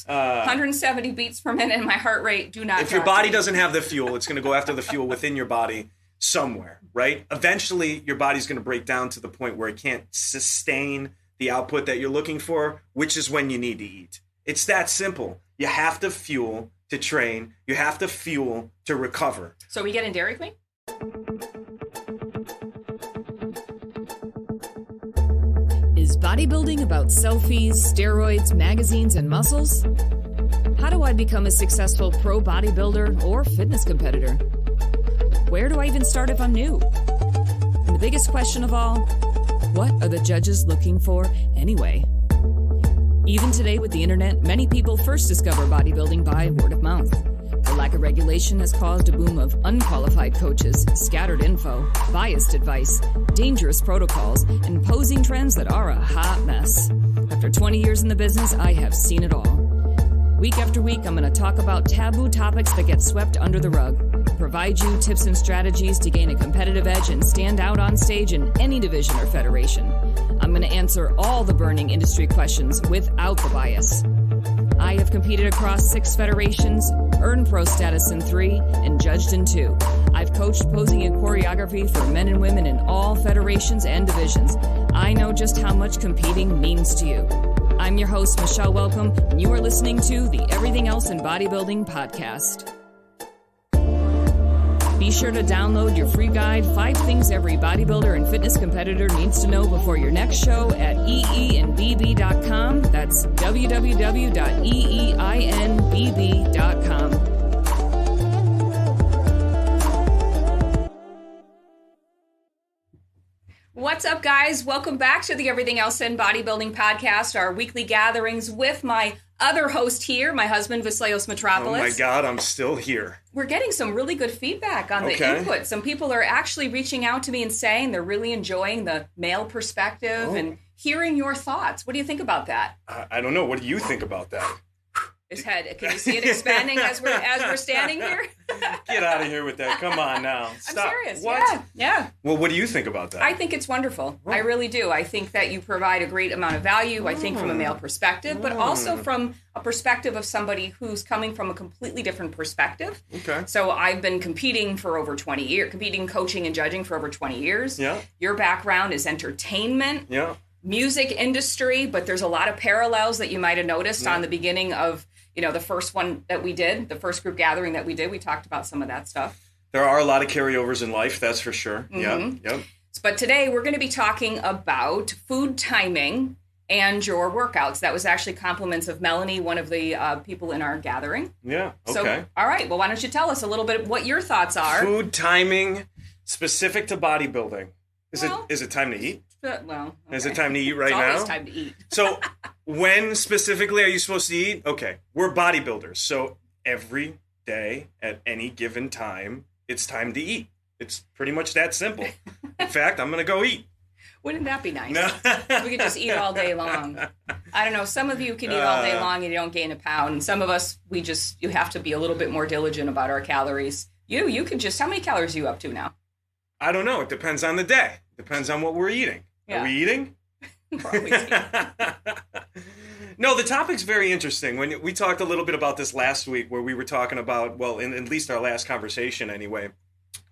170 beats per minute and my heart rate do not. If your body doesn't have the fuel, it's going to go after the fuel within your body somewhere, right? Eventually, your body's going to break down to the point where it can't sustain the output that you're looking for, which is when you need to eat. It's that simple. You have to fuel to train. You have to fuel to recover. So we getting Dairy Queen? Is bodybuilding about selfies, steroids, magazines, and muscles? How do I become a successful pro bodybuilder or fitness competitor? Where do I even start if I'm new? And the biggest question of all, what are the judges looking for anyway? Even today with the internet, many people first discover bodybuilding by word of mouth. The lack of regulation has caused a boom of unqualified coaches, scattered info, biased advice, dangerous protocols, and posing trends that are a hot mess. After 20 years in the business, I have seen it all. Week after week, I'm going to talk about taboo topics that get swept under the rug, provide you tips and strategies to gain a competitive edge and stand out on stage in any division or federation. I'm going to answer all the burning industry questions without the bias. I have competed across 6 federations, earned pro status in 3, and judged in 2. I've coached posing and choreography for men and women in all federations and divisions. I know just how much competing means to you. I'm your host, Michele Welcome, and you are listening to the Everything Else in Bodybuilding podcast. Be sure to download your free guide, 5 Things Every Bodybuilder and Fitness Competitor Needs to Know Before Your Next Show at eeinbb.com. That's www.eeinbb.com. What's up, guys? Welcome back to the Everything Else in Bodybuilding podcast, our weekly gatherings with my other host here, my husband, Vassilios Metropolis. Oh my God, I'm still here. We're getting some really good feedback on the input. Some people are actually reaching out to me and saying they're really enjoying the male perspective and hearing your thoughts. What do you think about that? I don't know. What do you think about that? His head. Can you see it expanding as we're standing here? Get out of here with that. Come on now. Stop. I'm serious. What? Yeah. Well, what do you think about that? I think it's wonderful. I really do. I think that you provide a great amount of value, I think, from a male perspective, but also from a perspective of somebody who's coming from a completely different perspective. Okay. So I've been competing for over 20 years, coaching and judging for over 20 years. Yeah. Your background is entertainment. Yeah. Music industry, but there's a lot of parallels that you might have noticed on the beginning of, the first one that we did, the first group gathering that we did. We talked about some of that stuff. There are a lot of carryovers in life, that's for sure. Mm-hmm. Yep. But today we're going to be talking about food timing and your workouts. That was actually compliments of Melanie, one of the people in our gathering. Yeah, okay. So, all right, well, why don't you tell us a little bit what your thoughts are? Food timing specific to bodybuilding. Is it time to eat? Okay. Is it time to eat right now? It's always time to eat. So when specifically are you supposed to eat? Okay, we're bodybuilders. So every day at any given time, it's time to eat. It's pretty much that simple. In fact, I'm going to go eat. Wouldn't that be nice? No. We could just eat all day long. I don't know. Some of you can eat all day long and you don't gain a pound. And some of us, you have to be a little bit more diligent about our calories. You could just, how many calories are you up to now? I don't know. It depends on the day. Depends on what we're eating. Yeah. Are we eating? Probably. No, the topic's very interesting. When we talked a little bit about this last week, where we were talking about, well, in at least our last conversation anyway,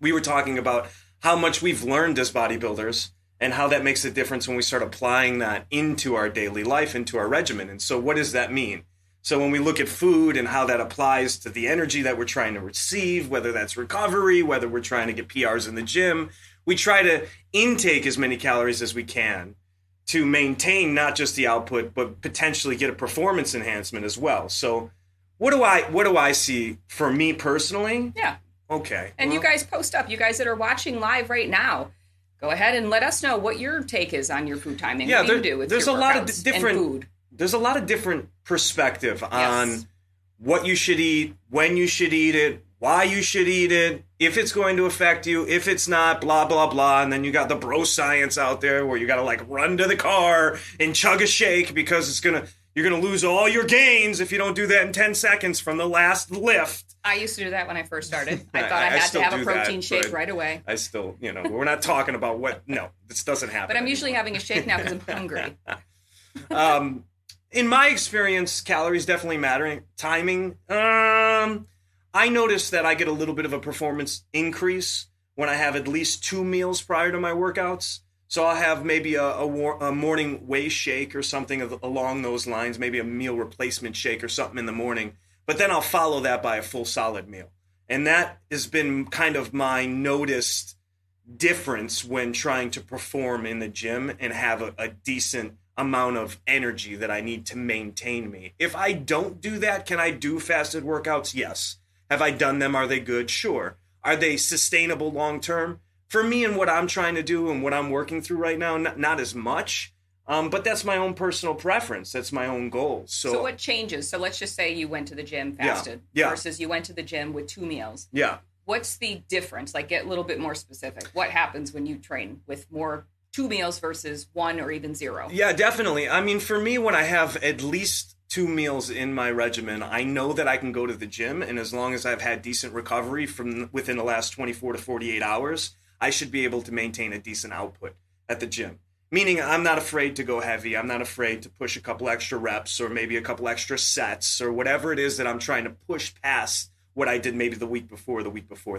we were talking about how much we've learned as bodybuilders and how that makes a difference when we start applying that into our daily life, into our regimen. And so what does that mean? So when we look at food and how that applies to the energy that we're trying to receive, whether that's recovery, whether we're trying to get PRs in the gym, we try to intake as many calories as we can to maintain not just the output, but potentially get a performance enhancement as well. So what do I see for me personally? Yeah. Okay. And you guys post up. You guys that are watching live right now, go ahead and let us know what your take is on your food timing. Yeah, what do you do with there's your a lot of workouts different and food. There's a lot of different perspective on what you should eat, when you should eat it, why you should eat it, if it's going to affect you, if it's not, blah, blah, blah. And then you got the bro science out there where you got to run to the car and chug a shake because you're going to lose all your gains if you don't do that in 10 seconds from the last lift. I used to do that when I first started. I thought I had to have a protein shake right away. I still, we're not talking about this doesn't happen. But I'm usually having a shake now because I'm hungry. In my experience, calories definitely matter. Timing, I notice that I get a little bit of a performance increase when I have at least 2 meals prior to my workouts. So I'll have maybe a morning whey shake or something along those lines, maybe a meal replacement shake or something in the morning. But then I'll follow that by a full solid meal. And that has been kind of my noticed difference when trying to perform in the gym and have a decent amount of energy that I need to maintain me. If I don't do that, can I do fasted workouts? Yes. Have I done them? Are they good? Sure. Are they sustainable long term? For me and what I'm trying to do and what I'm working through right now, not as much. But that's my own personal preference. That's my own goals. So what changes? So let's just say you went to the gym fasted versus you went to the gym with 2 meals. Yeah. What's the difference? Like, get a little bit more specific. What happens when you train with more 2 meals versus 1 or even 0? Yeah, definitely. I mean, for me, when I have at least 2 meals in my regimen, I know that I can go to the gym. And as long as I've had decent recovery from within the last 24 to 48 hours, I should be able to maintain a decent output at the gym. Meaning I'm not afraid to go heavy. I'm not afraid to push a couple extra reps or maybe a couple extra sets or whatever it is that I'm trying to push past what I did maybe the week before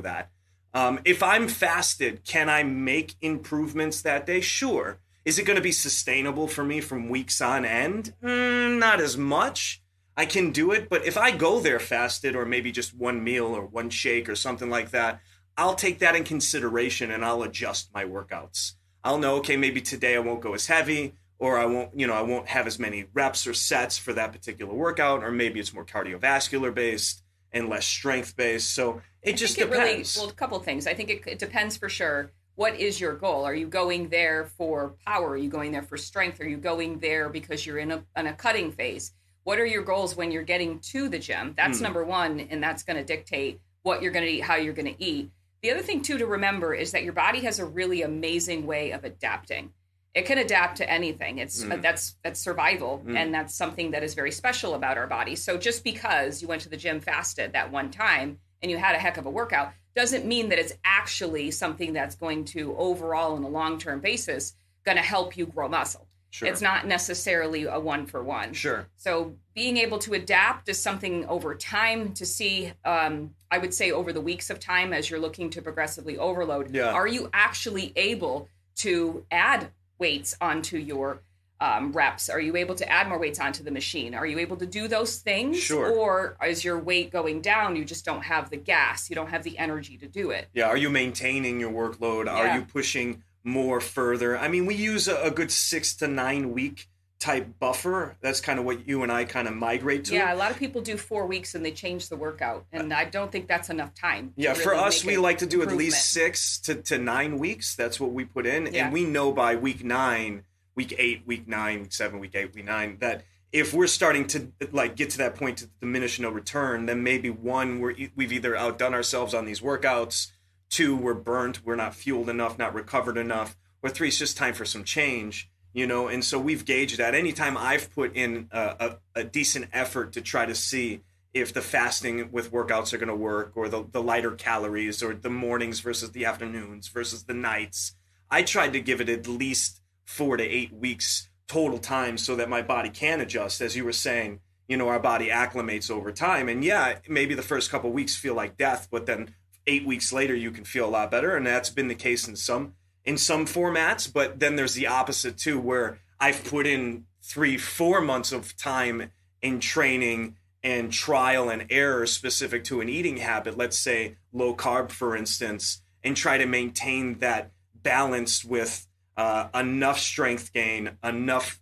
that. If I'm fasted, can I make improvements that day? Sure. Is it going to be sustainable for me from weeks on end? Not as much. I can do it. But if I go there fasted or maybe just 1 meal or 1 shake or something like that, I'll take that in consideration and I'll adjust my workouts. I'll know, okay, maybe today I won't go as heavy, or I won't have as many reps or sets for that particular workout, or maybe it's more cardiovascular based and less strength based. So it just depends. A couple things. I think it depends for sure. What is your goal? Are you going there for power? Are you going there for strength? Are you going there because you're in a cutting phase? What are your goals when you're getting to the gym? That's number one, and that's going to dictate what you're going to eat, how you're going to eat. The other thing, too, to remember is that your body has a really amazing way of adapting. It can adapt to anything. That's survival, and that's something that is very special about our body. So just because you went to the gym fasted that one time and you had a heck of a workout doesn't mean that it's actually something that's going to, overall, on a long-term basis, going to help you grow muscle. Sure. It's not necessarily a 1-for-1. Sure. So being able to adapt is something over time to see, I would say over the weeks of time as you're looking to progressively overload. Yeah. Are you actually able to add weights onto your reps? Are you able to add more weights onto the machine? Are you able to do those things? Sure. Or is your weight going down? You just don't have the gas. You don't have the energy to do it. Yeah. Are you maintaining your workload? Yeah. Are you pushing more further? I mean, we use a good 6 to 9 week type buffer. That's kind of what you and I kind of migrate to. Yeah, a lot of people do 4 weeks and they change the workout, and I don't think that's enough time. Yeah, really for us, we like to do at least 6 to 9 weeks. That's what we put in, and we know by week 9, week 8, week 9, week 7, week 8, week 9 that if we're starting to like get to that point to diminish no return, then maybe 1, we've either outdone ourselves on these workouts. 2, we're burnt, we're not fueled enough, not recovered enough, or 3, it's just time for some change, and so we've gauged that. Anytime I've put in a decent effort to try to see if the fasting with workouts are going to work, or the lighter calories, or the mornings versus the afternoons versus the nights, I tried to give it at least 4 to 8 weeks total time so that my body can adjust. As you were saying, our body acclimates over time, and maybe the first couple of weeks feel like death, but then 8 weeks later, you can feel a lot better, and that's been the case in some formats. But then there's the opposite too, where I've put in 3-4 months of time in training and trial and error specific to an eating habit. Let's say low carb, for instance, and try to maintain that balance with enough strength gain, enough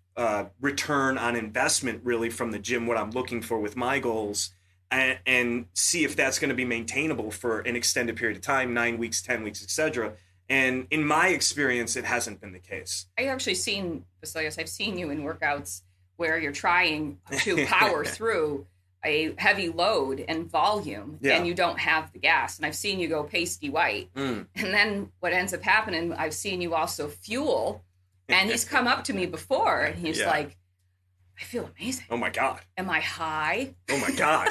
return on investment, really from the gym, what I'm looking for with my goals. And see if that's going to be maintainable for an extended period of time, 9 weeks, 10 weeks, etc. And in my experience, it hasn't been the case. I've actually seen, Vassilios, I've seen you in workouts where you're trying to power through a heavy load and volume, and you don't have the gas. And I've seen you go pasty white. And then what ends up happening, I've seen you also fuel. And he's come up to me before, and he's like, I feel amazing. Oh my God. Am I high? Oh my God.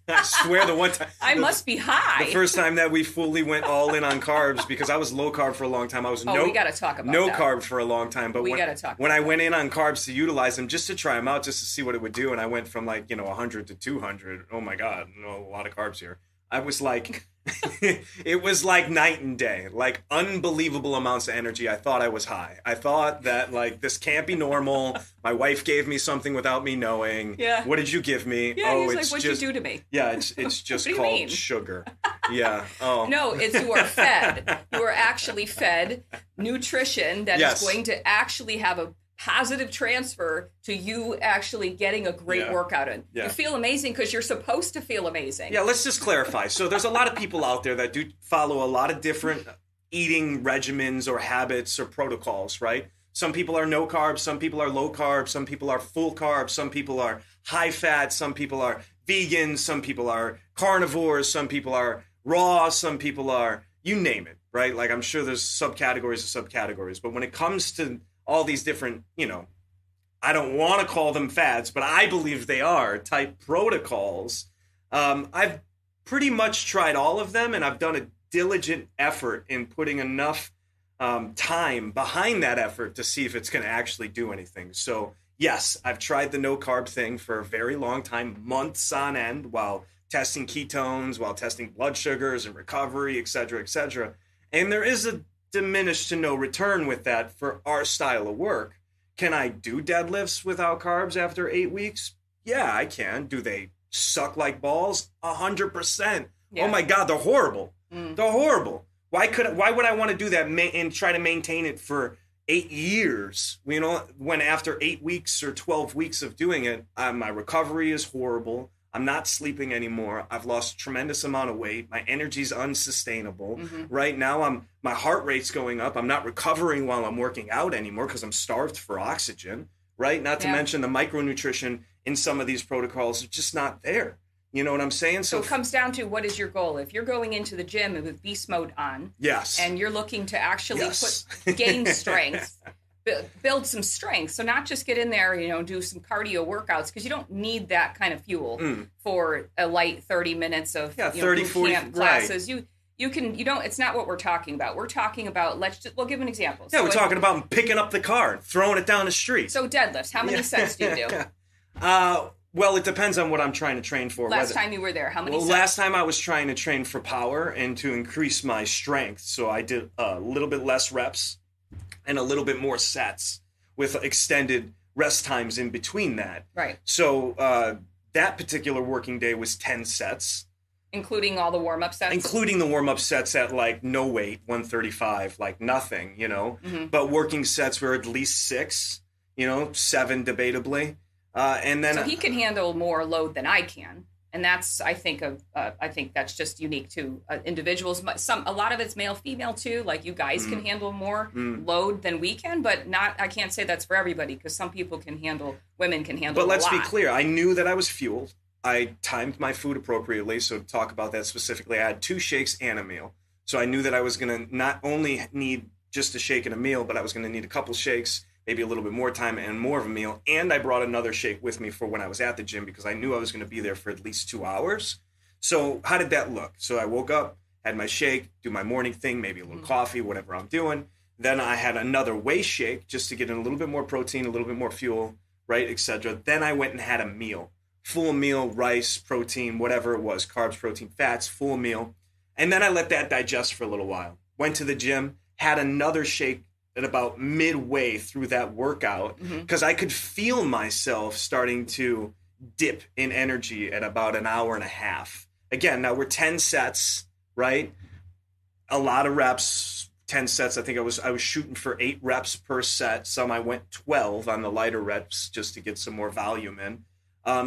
I swear the one time. I must be high. The first time that we fully went all in on carbs, because I was low carb for a long time. I was we got to talk about no that. carb for a long time. But we got to talk when I about went in on carbs to utilize them, just to try them out, just to see what it would do, and I went from 100 to 200. Oh my God, a lot of carbs here. I was like, it was like night and day, like unbelievable amounts of energy. I thought I was high. I thought that this can't be normal. My wife gave me something without me knowing. Yeah. What did you give me? Yeah, he's like, what'd you do to me? Yeah, it's just called sugar. Yeah. Oh. No, it's you are fed. You are actually fed nutrition that is going to actually have a positive transfer to you actually getting a great workout in. You feel amazing because you're supposed to feel amazing. Yeah, let's just clarify. So there's a lot of people out there that do follow a lot of different eating regimens or habits or protocols, right? Some people are no carbs, some people are low carb, some people are full carb, some people are high fat, some people are vegan, some people are carnivores, some people are raw, some people are, you name it, right? Like I'm sure there's subcategories of subcategories, but when it comes to all these different, I don't want to call them fads, but I believe they are type protocols. I've pretty much tried all of them, and I've done a diligent effort in putting enough time behind that effort to see if it's going to actually do anything. So yes, I've tried the no carb thing for a very long time, months on end, while testing ketones, while testing blood sugars and recovery, et cetera, et cetera. And there is a diminished to no return with that for our style of work. Can I do deadlifts without carbs after 8 weeks? Yeah, I can. Do they suck like balls? 100%. Yeah. Oh my God, they're horrible. They're horrible. Why would I want to do that and try to maintain it for 8 years? When after 8 weeks or 12 weeks of doing it, my recovery is horrible. I'm not sleeping anymore. I've lost a tremendous amount of weight. My energy's unsustainable. Right now, my heart rate's going up. I'm not recovering while I'm working out anymore because I'm starved for oxygen, right? Not to mention the micronutrition in some of these protocols is just not there. You know what I'm saying? So it comes down to, what is your goal? If you're going into the gym with beast mode on, and you're looking to actually gain strength, build some strength. So not just get in there, do some cardio workouts, because you don't need that kind of fuel for a light 30 minutes of 30, 40 camp classes. Right. It's not what we're talking about. We're talking about, we'll give an example. Yeah, we're talking about picking up the car and throwing it down the street. So deadlifts, how many sets do you do? Well, it depends on what I'm trying to train for. Last time you were there, how many sets? Last time I was trying to train for power and to increase my strength. So I did a little bit less reps and a little bit more sets with extended rest times in between that. Right. So that particular working day was 10 sets. Including all the warm-up sets? Including the warm-up sets at no weight, 135, nothing, But working sets were at least 6, 7 debatably. And then so he can handle more load than I can. And that's, I think that's just unique to individuals. A lot of it's male, female too. Like you guys can handle more load than we can, but I can't say that's for everybody, because some people women can handle. But let's be clear. I knew that I was fueled. I timed my food appropriately. So to talk about that specifically, I had 2 shakes and a meal. So I knew that I was going to not only need just a shake and a meal, but I was going to need a couple shakes, maybe a little bit more time and more of a meal. And I brought another shake with me for when I was at the gym, because I knew I was going to be there for at least 2 hours. So how did that look? So I woke up, had my shake, do my morning thing, maybe a little coffee, whatever I'm doing. Then I had another whey shake just to get in a little bit more protein, a little bit more fuel, right, etc. Then I went and had a meal, full meal, rice, protein, whatever it was, carbs, protein, fats, full meal. And then I let that digest for a little while. Went to the gym, had another shake at about midway through that workout, because I could feel myself starting to dip in energy at about an hour and a half. Again, now we're 10 sets, right? A lot of reps, 10 sets. I think I was shooting for 8 reps per set. Some I went 12 on the lighter reps just to get some more volume in.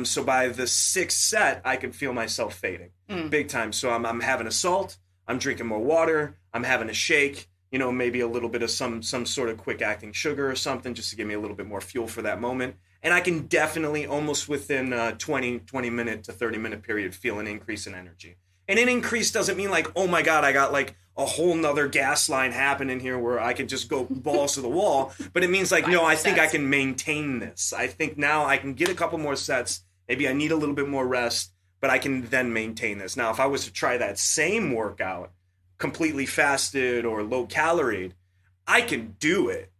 So by the 6th set, I could feel myself fading big time. So I'm having a salt, I'm drinking more water, I'm having a shake, maybe a little bit of some sort of quick acting sugar or something, just to give me a little bit more fuel for that moment. And I can definitely, almost within a 20 minute to 30 minute period, feel an increase in energy. And an increase doesn't mean like, oh my God, I got like a whole nother gas line happening here where I could just go balls to the wall. But it means like, no, I think I can maintain this. I think now I can get a couple more sets. Maybe I need a little bit more rest, but I can then maintain this. Now, if I was to try that same workout completely fasted or low caloried, I can do it.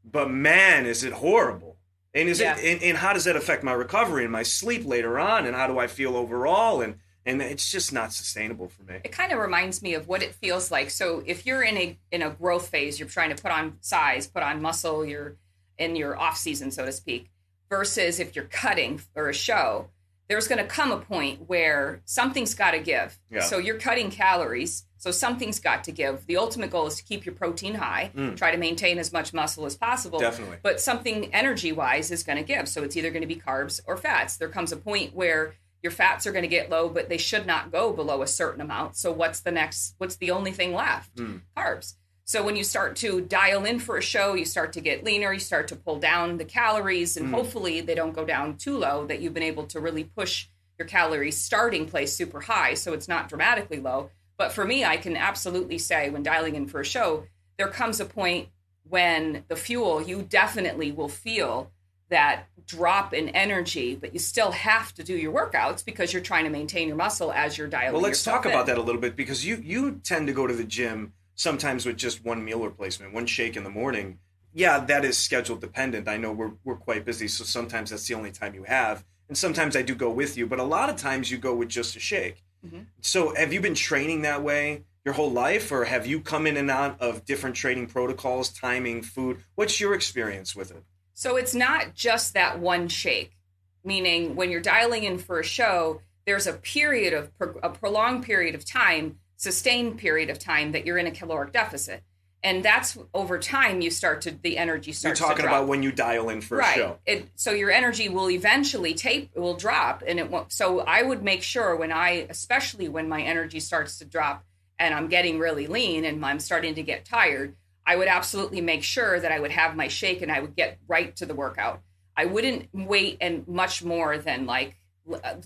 But man, is it horrible. And and how does that affect my recovery and my sleep later on? And how do I feel overall? And it's just not sustainable for me. It kind of reminds me of what it feels like. So if you're in a growth phase, you're trying to put on size, put on muscle, you're in your off season, so to speak, versus if you're cutting for a show, there's going to come a point where something's got to give. Yeah. So you're cutting calories, so something's got to give. The ultimate goal is to keep your protein high, try to maintain as much muscle as possible. Definitely. But something energy-wise is going to give. So it's either going to be carbs or fats. There comes a point where your fats are going to get low, but they should not go below a certain amount. So what's the only thing left? Carbs. So when you start to dial in for a show, you start to get leaner, you start to pull down the calories, and hopefully they don't go down too low, that you've been able to really push your calorie starting place super high so it's not dramatically low. But for me, I can absolutely say when dialing in for a show, there comes a point when the fuel, you definitely will feel that drop in energy, but you still have to do your workouts because you're trying to maintain your muscle as you're dialing. Well, let's talk in. about that a little bit, because you tend to go to the gym sometimes with just one meal replacement, one shake in the morning. Yeah, that is schedule dependent. I know we're quite busy, so sometimes that's the only time you have. And sometimes I do go with you, but a lot of times you go with just a shake. Mm-hmm. So have you been training that way your whole life, or have you come in and out of different training protocols, timing, food? What's your experience with it? So it's not just that one shake, meaning when you're dialing in for a show, there's a prolonged period of time, sustained period of time that you're in a caloric deficit. And that's over time, the energy starts to drop. You're talking about when you dial in for a show. So your energy will eventually will drop, and it won't. So I would make sure especially when my energy starts to drop and I'm getting really lean and I'm starting to get tired, I would absolutely make sure that I would have my shake and I would get right to the workout. I wouldn't wait and much more than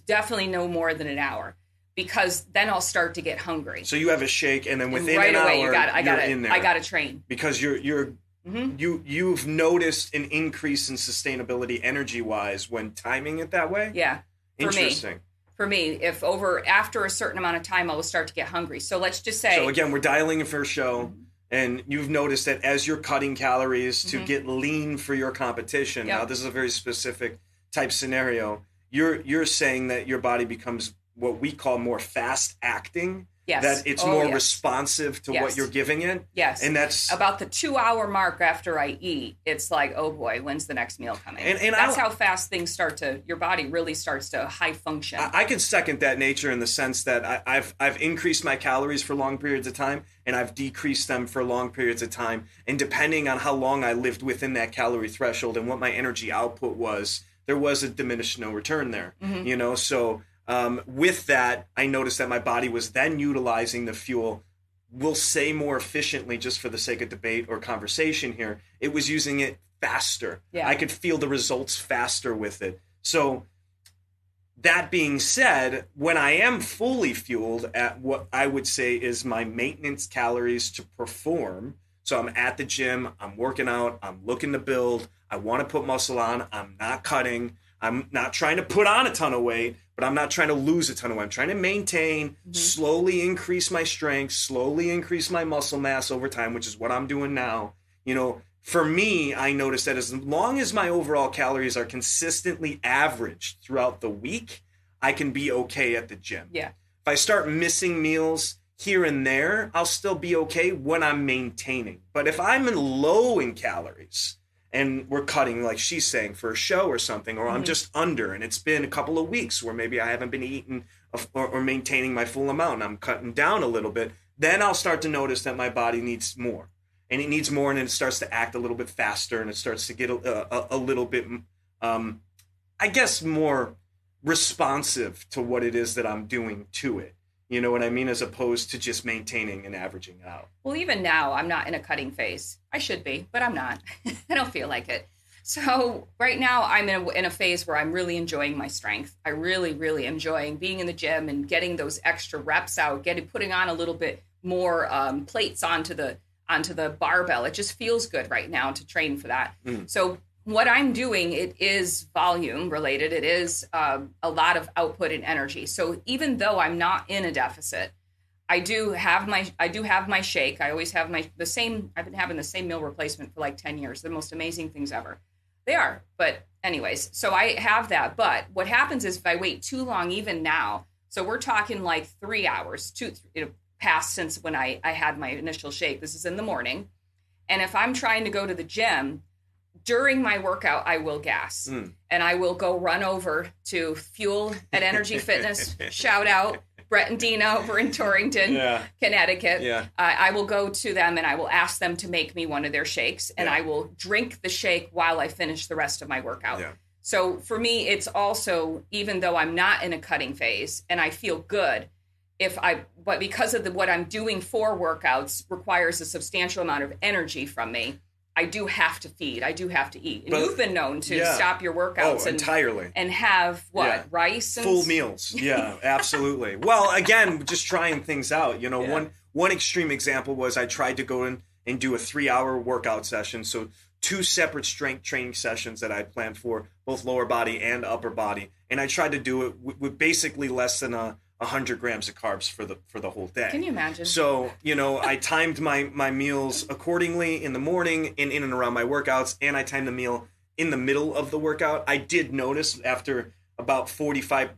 definitely no more than an hour, because then I'll start to get hungry. So you have a shake, and then within an hour, you're in there. I got to train. Because you've noticed an increase in sustainability energy-wise when timing it that way? Yeah. Interesting. For me, if after a certain amount of time, I will start to get hungry. So let's just say. So again, we're dialing in for a show, and you've noticed that as you're cutting calories to get lean for your competition. Yep. Now, this is a very specific type scenario. You're saying that your body becomes what we call more fast acting. Yes. That it's more responsive to what you're giving it. Yes. And that's about the 2-hour mark after I eat. It's like, oh boy, when's the next meal coming? And that's how fast things your body really starts to high function. I can second that nature in the sense that I've increased my calories for long periods of time, and I've decreased them for long periods of time. And depending on how long I lived within that calorie threshold and what my energy output was, there was a diminished no return there. Mm-hmm. So with that, I noticed that my body was then utilizing the fuel, we'll say more efficiently, just for the sake of debate or conversation here. It was using it faster. Yeah. I could feel the results faster with it. So that being said, when I am fully fueled at what I would say is my maintenance calories to perform, so I'm at the gym, I'm working out, I'm looking to build, I want to put muscle on, I'm not cutting, I'm not trying to put on a ton of weight, but I'm not trying to lose a ton of weight. I'm trying to maintain, slowly increase my strength, slowly increase my muscle mass over time, which is what I'm doing now. For me, I noticed that as long as my overall calories are consistently averaged throughout the week, I can be okay at the gym. Yeah. If I start missing meals here and there, I'll still be okay when I'm maintaining. But if I'm low in calories, and we're cutting, like she's saying, for a show or something, or I'm just under, and it's been a couple of weeks where maybe I haven't been eating or maintaining my full amount, and I'm cutting down a little bit, then I'll start to notice that my body needs more. And it needs more, and it starts to act a little bit faster, and it starts to get a little bit, I guess, more responsive to what it is that I'm doing to it. You know what I mean? As opposed to just maintaining and averaging out. Well, even now, I'm not in a cutting phase. I should be, but I'm not. I don't feel like it. So right now I'm in a phase where I'm really enjoying my strength. I really, really enjoying being in the gym and getting those extra reps out, putting on a little bit more plates onto the barbell. It just feels good right now to train for that. So what I'm doing, it is volume related. It is a lot of output and energy. So even though I'm not in a deficit, I do have my shake. I always have I've been having the same meal replacement for like 10 years. The most amazing things ever. They are. But anyways, so I have that. But what happens is if I wait too long, even now, so we're talking like 3 hours, past since when I had my initial shake. This is in the morning. And if I'm trying to go to the gym, during my workout, I will gas. And I will go run over to Fuel at Energy Fitness. Shout out. Brett and Dina over in Torrington, Connecticut. Yeah. I will go to them and I will ask them to make me one of their shakes, and I will drink the shake while I finish the rest of my workout. Yeah. So for me, it's also, even though I'm not in a cutting phase and I feel good, but because of what I'm doing for workouts requires a substantial amount of energy from me, I do have to feed. I do have to eat. And you've been known to stop your workouts entirely and have rice and full meals. Yeah, absolutely. Well, again, just trying things out. One extreme example was I tried to go in and do a 3-hour workout session. So 2 separate strength training sessions that I planned for both lower body and upper body. And I tried to do it with basically less than 100 grams of carbs for the whole day. Can you imagine? So, I timed my meals accordingly in the morning and in and around my workouts, and I timed the meal in the middle of the workout. I did notice after about 45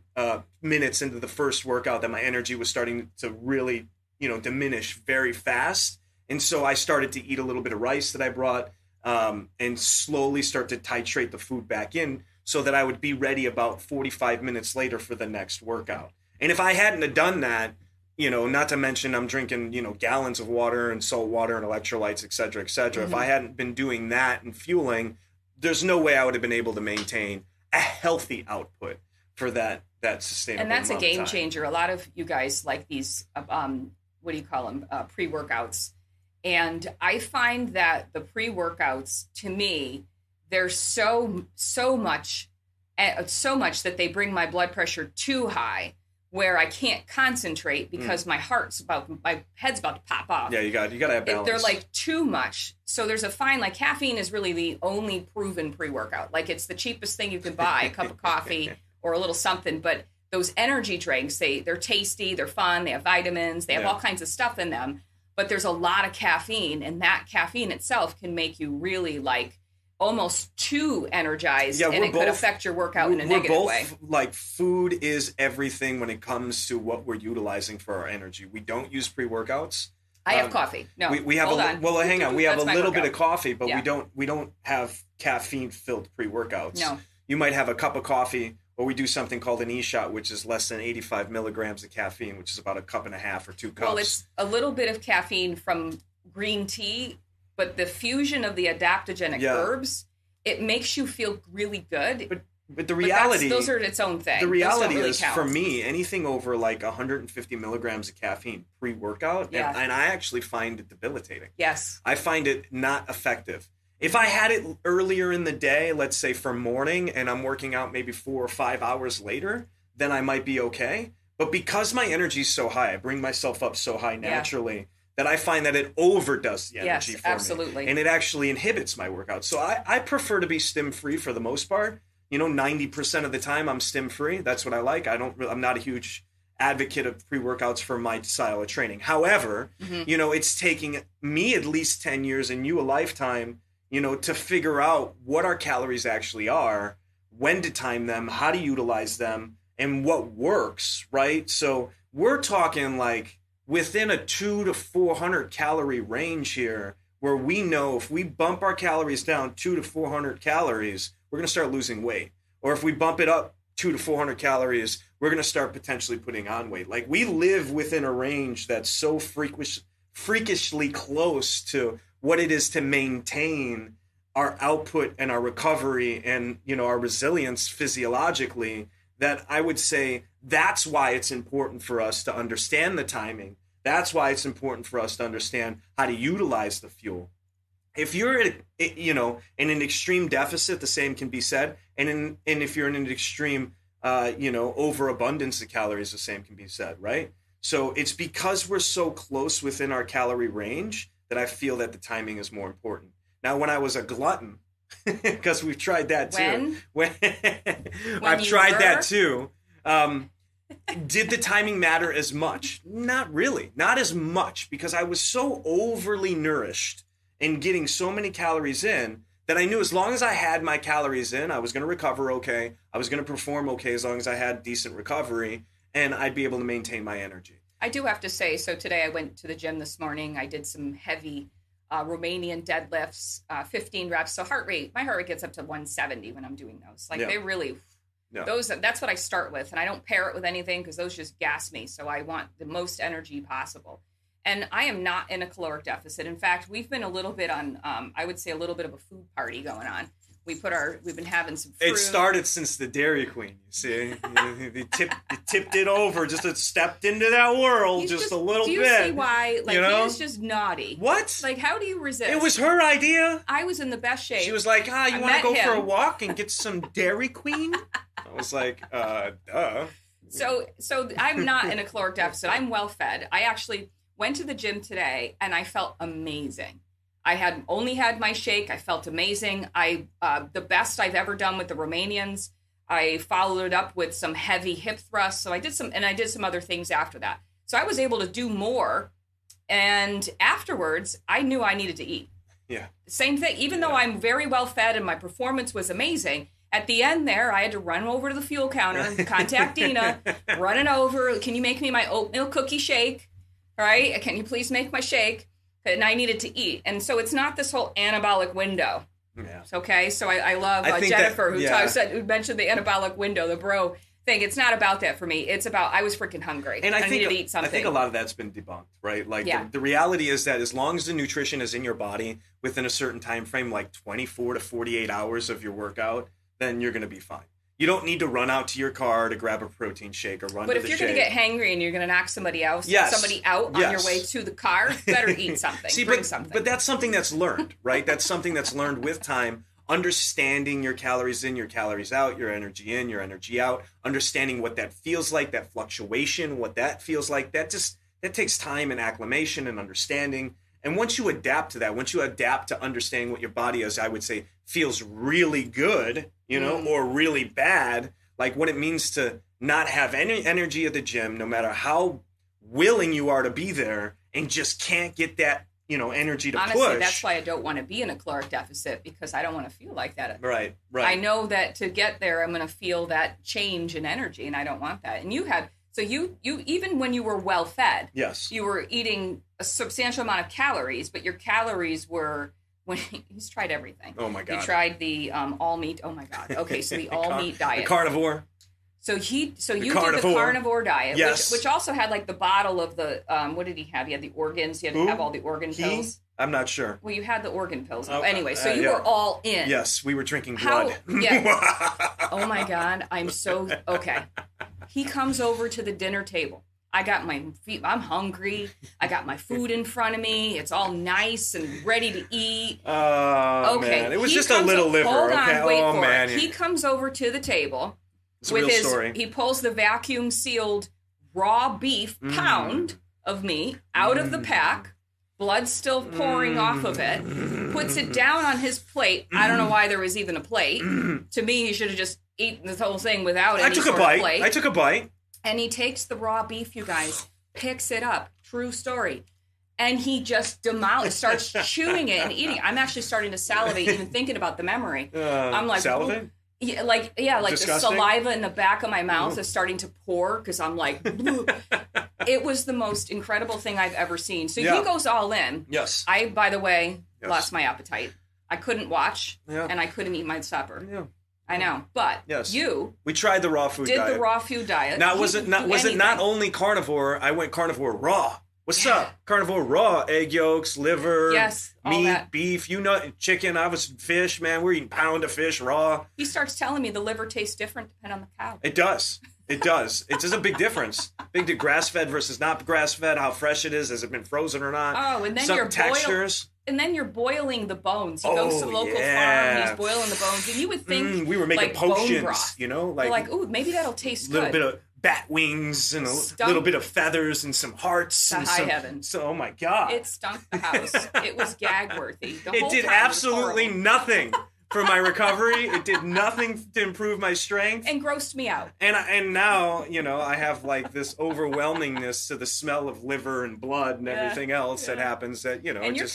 minutes into the first workout that my energy was starting to really, diminish very fast. And so I started to eat a little bit of rice that I brought and slowly start to titrate the food back in so that I would be ready about 45 minutes later for the next workout. And if I hadn't have done that, not to mention I'm drinking, gallons of water and salt water and electrolytes, et cetera, et cetera. Mm-hmm. If I hadn't been doing that and fueling, there's no way I would have been able to maintain a healthy output for that sustainable. And that's a game changer. A lot of you guys like these, what do you call them? Pre-workouts. And I find that the pre-workouts, to me, they're so much that they bring my blood pressure too high, where I can't concentrate because my head's about to pop off. Yeah, you got to have balance. They're like too much. So there's a fine, like caffeine is really the only proven pre-workout. Like it's the cheapest thing you can buy, a cup of coffee or a little something. But those energy drinks, they're tasty, they're fun, they have vitamins, they have all kinds of stuff in them. But there's a lot of caffeine, and that caffeine itself can make you really like almost too energized, and it could affect your workout in a negative way. Like food is everything when it comes to what we're utilizing for our energy. We don't use pre-workouts. I have coffee. No, we have hang on. We have a little bit of coffee, but we don't have caffeine filled pre-workouts. No, you might have a cup of coffee, or we do something called an e-shot, which is less than 85 milligrams of caffeine, which is about 1.5 cups or 2 cups. Well, it's a little bit of caffeine from green tea. But the fusion of the adaptogenic herbs, it makes you feel really good. But the reality, those are its own thing. The reality is, for me, anything over like 150 milligrams of caffeine pre-workout, and I actually find it debilitating. Yes. I find it not effective. If I had it earlier in the day, let's say for morning, and I'm working out maybe 4 or 5 hours later, then I might be okay. But because my energy is so high, I bring myself up so high naturally, that I find that it overdoes the energy for absolutely. me. And it actually inhibits my workout. So I prefer to be stim-free for the most part. 90% of the time I'm stim-free. That's what I like. I'm not a huge advocate of pre-workouts for my style of training. However, it's taking me at least 10 years and you a lifetime, to figure out what our calories actually are, when to time them, how to utilize them, and what works, right? So we're talking like within a 200 to 400 calorie range here, where we know if we bump our calories down 200 to 400 calories, we're going to start losing weight. Or if we bump it up 200 to 400 calories, we're going to start potentially putting on weight. Like we live within a range that's so freakishly close to what it is to maintain our output and our recovery and, our resilience physiologically, that I would say that's why it's important for us to understand the timing. That's why it's important for us to understand how to utilize the fuel. if you're in an extreme deficit, the same can be said. And if you're in an extreme, overabundance of calories, the same can be said, right? So it's because we're so close within our calorie range that I feel that the timing is more important. Now, when I was a glutton, because we've tried that too. When I've tried that too. Did the timing matter as much? Not really. Not as much, because I was so overly nourished and getting so many calories in that I knew as long as I had my calories in, I was going to recover okay. I was going to perform okay as long as I had decent recovery, and I'd be able to maintain my energy. I do have to say, so today I went to the gym this morning. I did some heavy Romanian deadlifts, 15 reps. So my heart rate gets up to 170 when I'm doing those. They really, that's what I start with. And I don't pair it with anything because those just gas me. So I want the most energy possible. And I am not in a caloric deficit. In fact, we've been a little bit on, I would say a little bit of a food party going on. We've been having some fruit. It started since the Dairy Queen, you see. They tipped it over, just stepped into that world a little bit. Do you see why? He is just naughty. What? How do you resist? It was her idea. I was in the best shape. She was like, you want to go for a walk and get some Dairy Queen? I was like, duh. So I'm not in a caloric deficit. I'm well fed. I actually went to the gym today and I felt amazing. I had only had my shake. I felt amazing. The best I've ever done with the Romanians. I followed it up with some heavy hip thrusts. So I did some other things after that. So I was able to do more. And afterwards, I knew I needed to eat. Yeah. Same thing. Even though I'm very well fed and my performance was amazing, at the end there, I had to run over to the fuel counter, contact Dina, run it over. Can you make me my oatmeal cookie shake? All right. Can you please make my shake? And I needed to eat. And so it's not this whole anabolic window. Yeah. Okay. So I love Jennifer, who mentioned the anabolic window, the bro thing. It's not about that for me. It's about, I was freaking hungry. And I needed to eat something. I think a lot of that's been debunked, right? The reality is that as long as the nutrition is in your body within a certain time frame, like 24 to 48 hours of your workout, then you're going to be fine. You don't need to run out to your car to grab a protein shake or run to the shake. But if you're going to get hangry and you're going to knock somebody out on your way to the car, you better eat something. Bring something. But that's something that's learned, right? That's something that's learned with time. Understanding your calories in, your calories out, your energy in, your energy out. Understanding what that feels like, that fluctuation, what that feels like. That takes time and acclimation and understanding. And once you adapt to that, once you adapt to understanding what your body is, I would say, feels really good, or really bad, like what it means to not have any energy at the gym, no matter how willing you are to be there, and just can't get that, energy to push. Honestly, that's why I don't want to be in a caloric deficit, because I don't want to feel like that. Right. I know that to get there, I'm going to feel that change in energy, and I don't want that. And you even when you were well fed, yes, you were eating a substantial amount of calories, but your calories were, he's tried everything. Oh my God. He tried the all meat. Oh my God. Okay. So the all meat diet. The carnivore. So you did the carnivore diet, yes, which also had like the bottle of the, what did he have? He had the organs. He had to have all the organ pills. I'm not sure. Well, you had the organ pills. Anyway, so you were all in. Yes, we were drinking blood. Oh my God. Okay. He comes over to the dinner table. I got my feet, I'm hungry. I got my food in front of me. It's all nice and ready to eat. Oh, okay. Man. It was just a little liver. Hold on, okay. wait for it. He comes over to the table with his story. He pulls the vacuum sealed raw beef pound of meat out of the pack. Blood still pouring off of it. Puts it down on his plate. I don't know why there was even a plate. To me, he should have just eaten this whole thing without any sort of plate. I took a bite. And he takes the raw beef, you guys, picks it up. True story. And he just starts chewing it and eating it. I'm actually starting to salivate even thinking about the memory. I'm like, salivate? Yeah, like the saliva in the back of my mouth is starting to pour because I'm like, it was the most incredible thing I've ever seen. So he goes all in. Yes. I, by the way, lost my appetite. I couldn't watch and I couldn't eat my supper. Yeah. I know, but we tried the raw food diet. Did the raw food diet. Now, was it not only carnivore? I went carnivore raw. What's up? Carnivore raw, egg yolks, liver, meat, beef, chicken. I was fish, man. We're eating pound of fish raw. He starts telling me the liver tastes different depending on the cow. It does. It does. It's just a big difference. Grass-fed versus not grass-fed, how fresh it is. Has it been frozen or not? Oh, and then some textures. And then you're boiling the bones. He goes to the local farm, he's boiling the bones. And you would think we were making like potions, bone broth. you know? You're like, ooh, maybe that'll taste good. A little bit of bat wings and a little bit of feathers and some hearts. To high heaven. So, oh my God. It stunk the house. It was gag worthy. It did absolutely nothing for my recovery. It did nothing to improve my strength. And grossed me out. And now, you know, I have like this overwhelmingness to the smell of liver and blood and everything else that happens that, you know. And you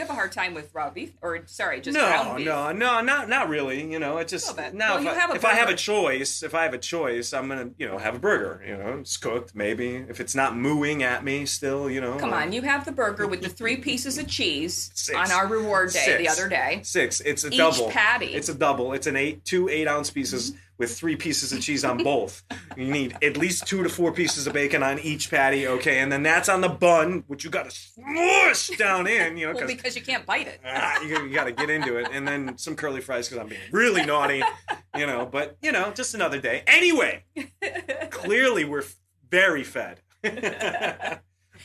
have a hard time with raw beef, or sorry, just ground beef. No, not really. You know, it just, now if I have a choice, I'm going to, you know, have a burger, you know, it's cooked maybe. If it's not mooing at me still, you know. Come on, you have the burger with the 3 pieces of cheese on our reward day the other day. 6. It's a Each double. Patty. It's a double. It's two 8-ounce pieces with 3 pieces of cheese on both. You need at least 2 to 4 pieces of bacon on each patty, okay? And then that's on the bun, which you got to smush down in, you know. Well, because you can't bite it. You got to get into it. And then some curly fries because I'm being really naughty, you know. But, you know, just another day. Anyway, clearly we're very fed.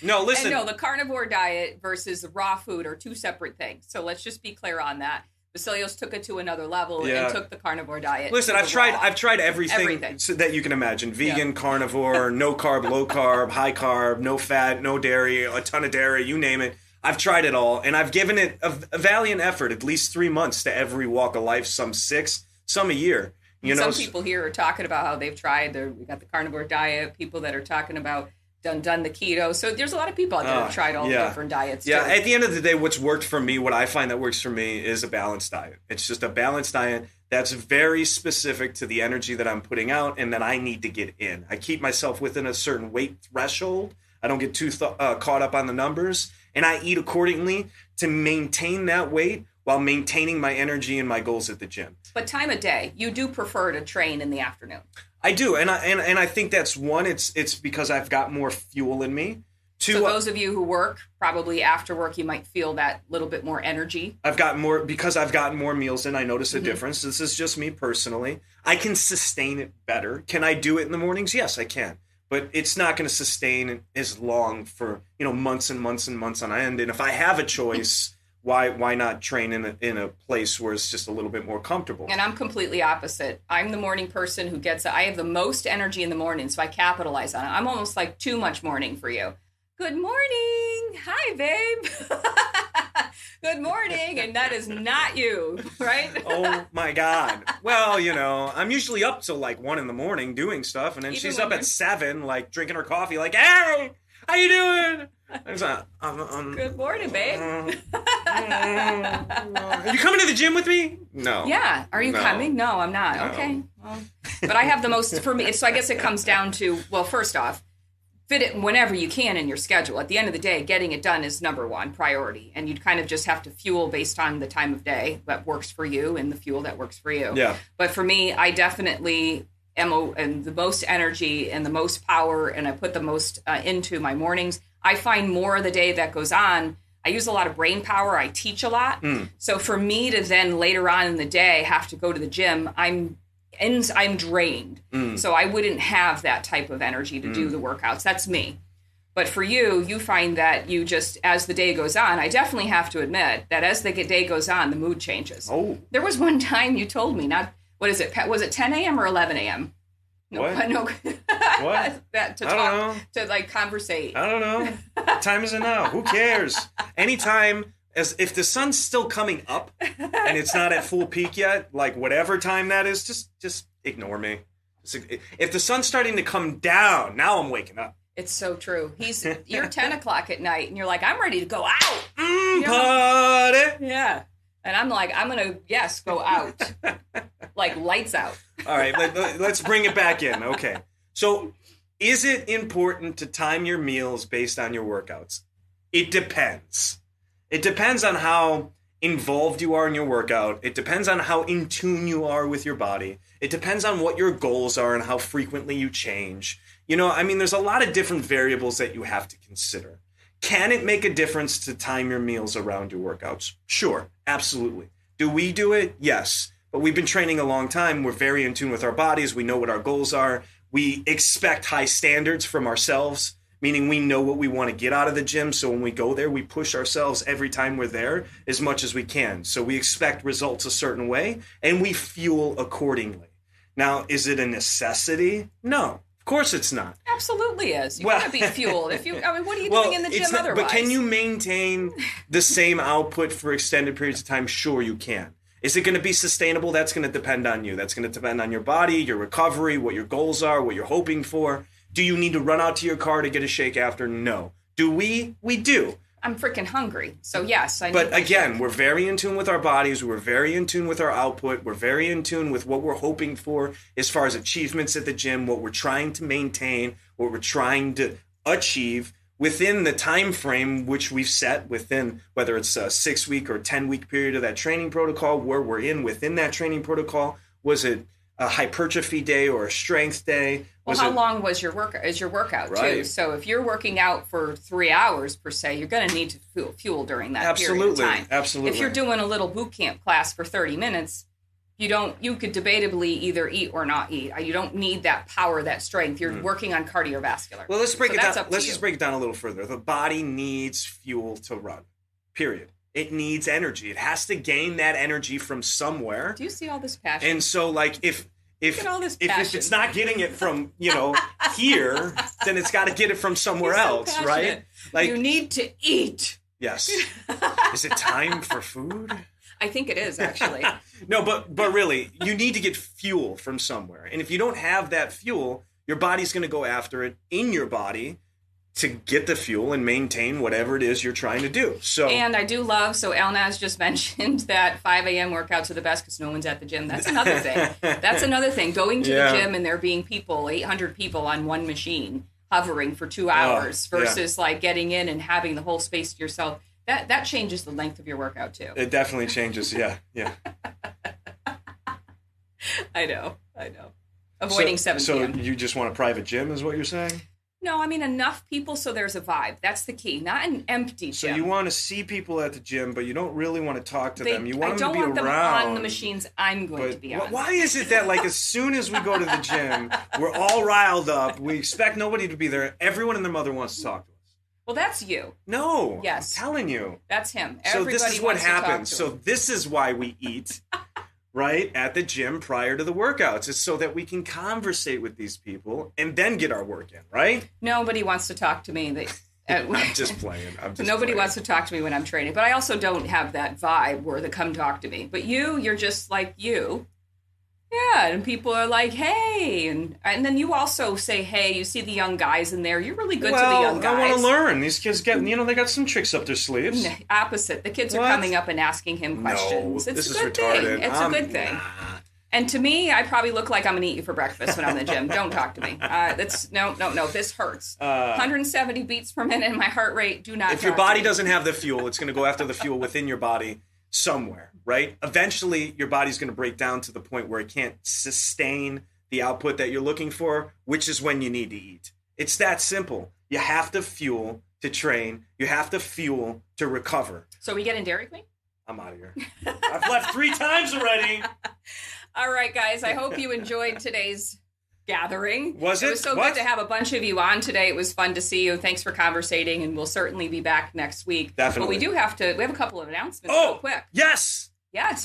No, listen. And no, the carnivore diet versus the raw food are 2 separate things. So let's just be clear on that. Vassilios took it to another level and took the carnivore diet. Listen, I've tried everything so that you can imagine. Vegan, carnivore, no carb, low carb, high carb, no fat, no dairy, a ton of dairy, you name it. I've tried it all, and I've given it a valiant effort, at least 3 months to every walk of life, some 6, some a year. You know, some people here are talking about how they've tried. We got the carnivore diet, people that are talking about done the keto. So there's a lot of people out there that have tried all the different diets. Yeah, too. At the end of the day, what's worked for me, what I find that works for me is a balanced diet. It's just a balanced diet that's very specific to the energy that I'm putting out and that I need to get in. I keep myself within a certain weight threshold. I don't get too caught up on the numbers. And I eat accordingly to maintain that weight while maintaining my energy and my goals at the gym. But time of day, you do prefer to train in the afternoon. I do, and I think that's one. It's because I've got more fuel in me. 2, so those of you who work, probably after work, you might feel that little bit more energy. I've got more because I've gotten more meals in. I notice a difference. This is just me personally. I can sustain it better. Can I do it in the mornings? Yes, I can. But it's not going to sustain as long for, you know, months and months and months on end. And if I have a choice. Why not train in a place where it's just a little bit more comfortable? And I'm completely opposite. I'm the morning person who I have the most energy in the morning, so I capitalize on it. I'm almost like too much morning for you. Good morning. Hi, babe. Good morning. And that is not you, right? Oh, my God. Well, you know, I'm usually up till like 1 a.m. doing stuff, and then she's up at 7, like drinking her coffee, like, hey, how you doing? Good morning, babe. Are you coming to the gym with me? No. Yeah. Are you coming? No, I'm not. No. Okay. Well, but I have the most for me. So I guess it comes down to, well, first off, fit it whenever you can in your schedule. At the end of the day, getting it done is number 1 priority. And you'd kind of just have to fuel based on the time of day that works for you and the fuel that works for you. Yeah. But for me, I definitely am and the most energy and the most power, and I put the most into my mornings. I find more of the day that goes on, I use a lot of brain power. I teach a lot. So for me to then later on in the day have to go to the gym, I'm drained. So I wouldn't have that type of energy to do the workouts. That's me. But for you find that you just, as the day goes on, I definitely have to admit that as the day goes on, the mood changes. Oh. There was one time you told me, what is it? Was it 10 a.m. or 11 a.m.? No, what? No. What? To like conversate. I don't know. What time is it now? Who cares? Anytime, if the sun's still coming up and it's not at full peak yet, like whatever time that is, just ignore me. If the sun's starting to come down, now I'm waking up. It's so true. You're 10 o'clock at night and you're like, I'm ready to go out. Party. Yeah. And I'm like, I'm going to, go out. Like lights out. All right, let's bring it back in. Okay. So is it important to time your meals based on your workouts? It depends. It depends on how involved you are in your workout. It depends on how in tune you are with your body. It depends on what your goals are and how frequently you change. You know, I mean, there's a lot of different variables that you have to consider. Can it make a difference to time your meals around your workouts? Sure, absolutely. Do we do it? Yes. But we've been training a long time. We're very in tune with our bodies. We know what our goals are. We expect high standards from ourselves meaning we know what we want to get out of the gym. So when we go there, we push ourselves every time we're there as much as we can. So we expect results a certain way, and we fuel accordingly. Now, is it a necessity? No, of course it's not. Absolutely is. You want to be fueled. What are you doing in the gym otherwise? But can you maintain the same output for extended periods of time? Sure, you can. Is it going to be sustainable? That's going to depend on you. That's going to depend on your body, your recovery, what your goals are, what you're hoping for. Do you need to run out to your car to get a shake after? No. Do we? We do. I'm freaking hungry. So yes, I But again, we're very in tune with our bodies. We're very in tune with our output. We're very in tune with what we're hoping for as far as achievements at the gym, what we're trying to maintain, what we're trying to achieve within the time frame which we've set within, whether it's a 6-week or 10-week period of that training protocol, where we're in within that training protocol. Was it a hypertrophy day or a strength day? Well, how long was your workout right. too? So if you're working out for 3 hours per se, you're going to need to fuel during that period of time. Absolutely. If you're doing a little boot camp class for 30 minutes, you could debatably either eat or not eat. You don't need that power, that strength. You're working on cardiovascular. Well, let's break it down. Let's just break it down a little further. The body needs fuel to run. Period. It needs energy. It has to gain that energy from somewhere. Do you see all this passion? And so, like, if it's not getting it from, here, then it's got to get it from somewhere else, passionate. Right? Like, you need to eat. Yes. Is it time for food? I think it is, actually. No, but really, you need to get fuel from somewhere. And if you don't have that fuel, your body's going to go after it in your body to get the fuel and maintain whatever it is you're trying to do. And I do love, so Elnaz just mentioned that 5 a.m. workouts are the best because no one's at the gym. That's another thing. Going to the gym and there being 800 people on one machine hovering for 2 hours versus like getting in and having the whole space to yourself. That changes the length of your workout too. It definitely changes. Yeah. I know. Avoiding 7 p.m. So you just want a private gym is what you're saying? No, I mean enough people so there's a vibe. That's the key. Not an empty gym. So you want to see people at the gym, but you don't really want to talk to them. You want them to be around. I don't want them on the machines I'm going to be on. Why is it that like as soon as we go to the gym, we're all riled up, we expect nobody to be there, everyone and their mother wants to talk to us? Well, that's you. No. Yes. I'm telling you. That's him. So this is what happens. So this is why we eat. Right, at the gym prior to the workouts. It's so that we can conversate with these people and then get our work in, right? Nobody wants to talk to me. I'm just playing. Nobody wants to talk to me when I'm training. But I also don't have that vibe where they come talk to me. But you're just like you. Yeah, and people are like, hey. And then you also say, hey, you see the young guys in there. You're really good to the young guys. I want to learn. These kids they got some tricks up their sleeves. Opposite. The kids are coming up and asking him questions. It's a good thing. It's a good thing. Nah. And to me, I probably look like I'm going to eat you for breakfast when I'm in the gym. Don't talk to me. No. This hurts. 170 beats per minute in my heart rate. Do not. If your body doesn't have the fuel, it's going to go after the fuel within your body somewhere, right? Eventually, your body's going to break down to the point where it can't sustain the output that you're looking for, which is when you need to eat. It's that simple. You have to fuel to train. You have to fuel to recover. So we getting Dairy Queen? I'm out of here. I've left 3 times already. All right, guys. I hope you enjoyed today's gathering. It was so good to have a bunch of you on today. It was fun to see you. Thanks for conversating, and we'll certainly be back next week. Definitely. But we have a couple of announcements real quick. Yes,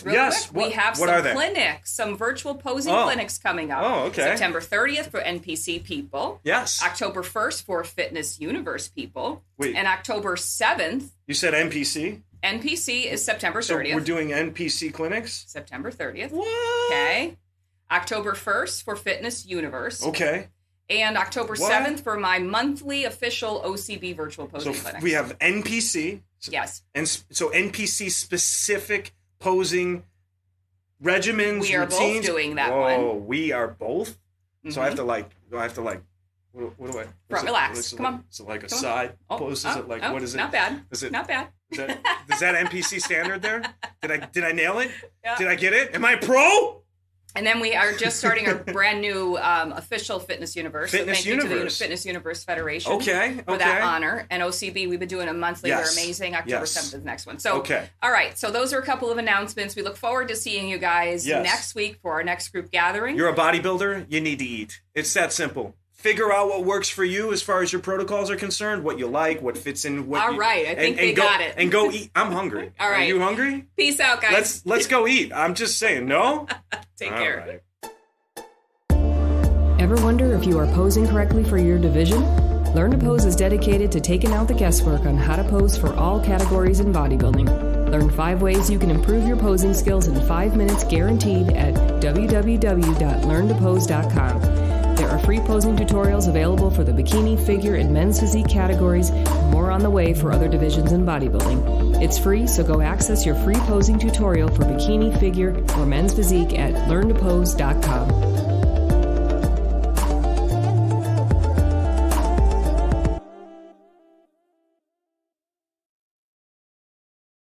real quick. We have some clinics, some virtual posing clinics coming up. Oh, okay. September 30th for NPC people. Yes. October 1st for Fitness Universe people. Wait. And October 7th. You said NPC? NPC is September 30th. So we're doing NPC clinics? September 30th. What? Okay. October 1st for Fitness Universe. Okay. And October 7th for my monthly official OCB virtual posing clinic. We have NPC. Yes. And so NPC specific posing regimens, we are routines. Both doing that one. Oh, we are both? Mm-hmm. So I have to what do I? Relax. Come on. Is it like a side pose? Is it like, what is it? Not bad. Is it? Not bad. Is that NPC standard there? Did I nail it? Yeah. Did I get it? Am I a pro? And then we are just starting our brand new official Fitness Universe. Fitness Universe. To the Fitness Universe Federation. Okay. For that honor. And OCB, we've been doing a monthly. They're amazing. October 7th is the next one. So, all right. So those are a couple of announcements. We look forward to seeing you guys next week for our next group gathering. You're a bodybuilder. You need to eat. It's that simple. figure out what works for you as far as your protocols are concerned, what you like, what fits in. What All right, I think they got it. And go eat. I'm hungry. All right. Are you hungry? Peace out, guys. Let's go eat. I'm just saying, no? Take care. Right. Ever wonder if you are posing correctly for your division? Learn to Pose is dedicated to taking out the guesswork on how to pose for all categories in bodybuilding. Learn 5 ways you can improve your posing skills in 5 minutes guaranteed at www.learntopose.com. There are free posing tutorials available for the bikini, figure, and men's physique categories, and more on the way for other divisions in bodybuilding. It's free, so go access your free posing tutorial for bikini, figure, or men's physique at learntopose.com.